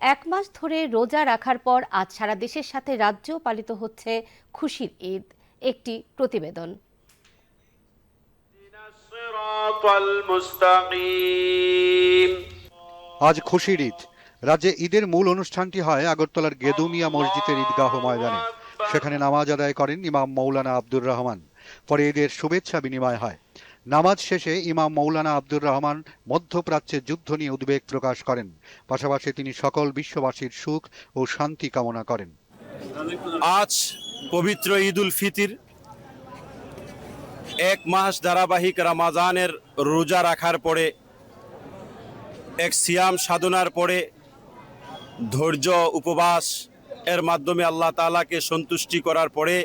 এক মাস ধরে রোজা রাখার পর আজ সারা দেশের সাথে রাজ্যেও পালিত হচ্ছে খুশির ঈদ। একটি প্রতিবেদন। আজ খুশির ঈদ। রাজ্যে ঈদের মূল অনুষ্ঠানটি হয় আগরতলার গেদুমিয়া মসজিদের ঈদগাহ ময়দানে। সেখানে নামাজ আদায় করেন ইমাম মৌলানা আব্দুর রহমান। পরে ঈদের শুভেচ্ছা বিনিময় হয়। নামাজ শেষে ইমাম মৌলানা আব্দুর রহমান মধ্যপ্রাচ্যের যুদ্ধ নিয়ে উদ্বেগ প্রকাশ করেন। পাশাপাশি তিনি সকল বিশ্ববাসীর সুখ ও শান্তি কামনা করেন। আজ পবিত্র ঈদ উল ফিতর, এক মাস ধারাবাহিক রমাজানের রোজা রাখার পরে, এক সিয়াম সাধনার পরে, ধৈর্য উপবাস এর মাধ্যমে আল্লাহ তাআলাকে সন্তুষ্টি করার পরে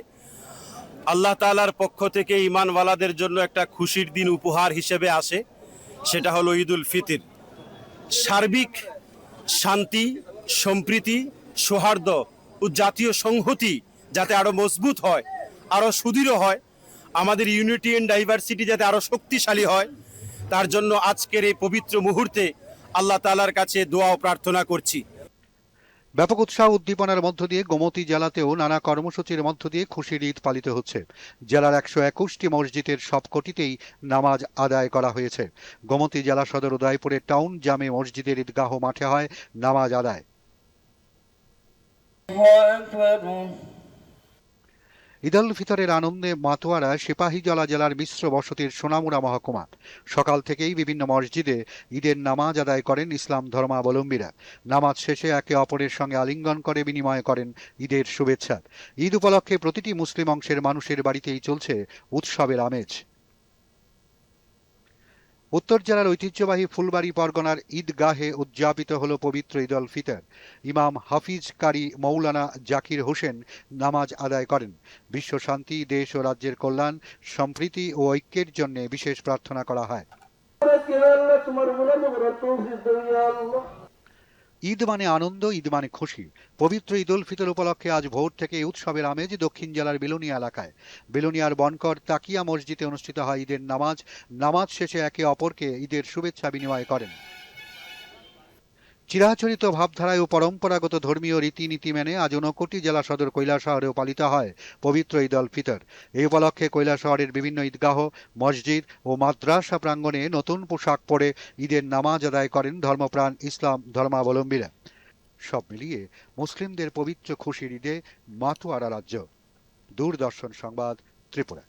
আল্লাহ তাআলার পক্ষ থেকে ঈমানওয়ালাদের জন্য একটা খুশির দিন উপহার হিসেবে আসে। সেটা হলো ঈদ উল ফিতর। সার্বিক শান্তি, সম্প্রীতি, সৌহার্দ্য ও জাতীয় সংহতি যাতে আরো মজবুত হয়, আরো সুদৃঢ় হয়, আমাদের ইউনিটি এন্ড ডাইভার্সিটি যাতে আরো শক্তিশালী হয়, তার জন্য আজকের এই পবিত্র মুহূর্তে আল্লাহ তাআলার কাছে দোয়া ও প্রার্থনা করছি। ব্যাপক উৎসাহ উদ্দীপনার মধ্য দিয়ে গোমতী জেলাতেও নানা কর্মসূচির মধ্য দিয়ে খুশির ঈদ পালিত হচ্ছে। জেলার 121টি মসজিদের সবকটিতেই নামাজ আদায় করা হয়েছে। গোমতী জেলা সদর উদয়পুরের টাউন জামে মসজিদের ঈদগাহ মাঠে হয় নামাজ আদায়। ঈদ উল ফিতরের আনন্দে মাতোয়ারা সিপাহীজলা জেলার মিশ্র বসতির সোনামুড়া মহকুমা। সকাল থেকেই বিভিন্ন মসজিদে ঈদের নামাজ আদায় করেন ইসলাম ধর্মাবলম্বীরা। নামাজ শেষে একে অপরের সঙ্গে আলিঙ্গন করে বিনিময় করেন ঈদের শুভেচ্ছা। ঈদ উপলক্ষে প্রতিটি মুসলিম অংশের মানুষের বাড়িতেই চলছে উৎসবের আমেজ। উত্তর জেলার ঐতিহ্যবাহী ফুলবাড়ী পরগনার ঈদগাহে উদযাপিত হল পবিত্র ঈদ উল ফিতর। ইমাম হাফিজ কারি মৌলানা জাকির হোসেন নামাজ আদায় করেন। বিশ্ব শান্তি, দেশ ও রাজ্যের কল্যাণ, সম্প্রীতি ও ঐক্যের জন্য বিশেষ প্রার্থনা করা হয়। ঈদ মানে আনন্দ, ঈদ মানে খুশি। পবিত্র ঈদ উল ফিতর উপলক্ষে আজ ভোর থেকে উৎসবের আমেজ দক্ষিণ জেলার বিলোনিয়া এলাকায়। বিলোনিয়ার বনকর তাকিয়া মসজিদে অনুষ্ঠিত হয় ঈদের নামাজ। নামাজ শেষে একে অপরকে ঈদের শুভেচ্ছা বিনিময় করেন। চিরাচরিত ভাবধারায় ও পরম্পরাগত ধর্মীয় রীতিনীতি মেনে আজ 59টি জেলা সদর কৈলাসহরেও পালিত হয় পবিত্র ঈদ উল ফিতর। এই উপলক্ষে কৈলাসহরের বিভিন্ন ঈদগাহ, মসজিদ ও মাদ্রাসা প্রাঙ্গণে নতুন পোশাক পরে ঈদের নামাজ আদায় করেন ধর্মপ্রাণ ইসলাম ধর্মাবলম্বীরা। সব মিলিয়ে মুসলিমদের পবিত্র খুশির ঈদে মাতোয়ারা রাজ্য। দূরদর্শন সংবাদ, ত্রিপুরা।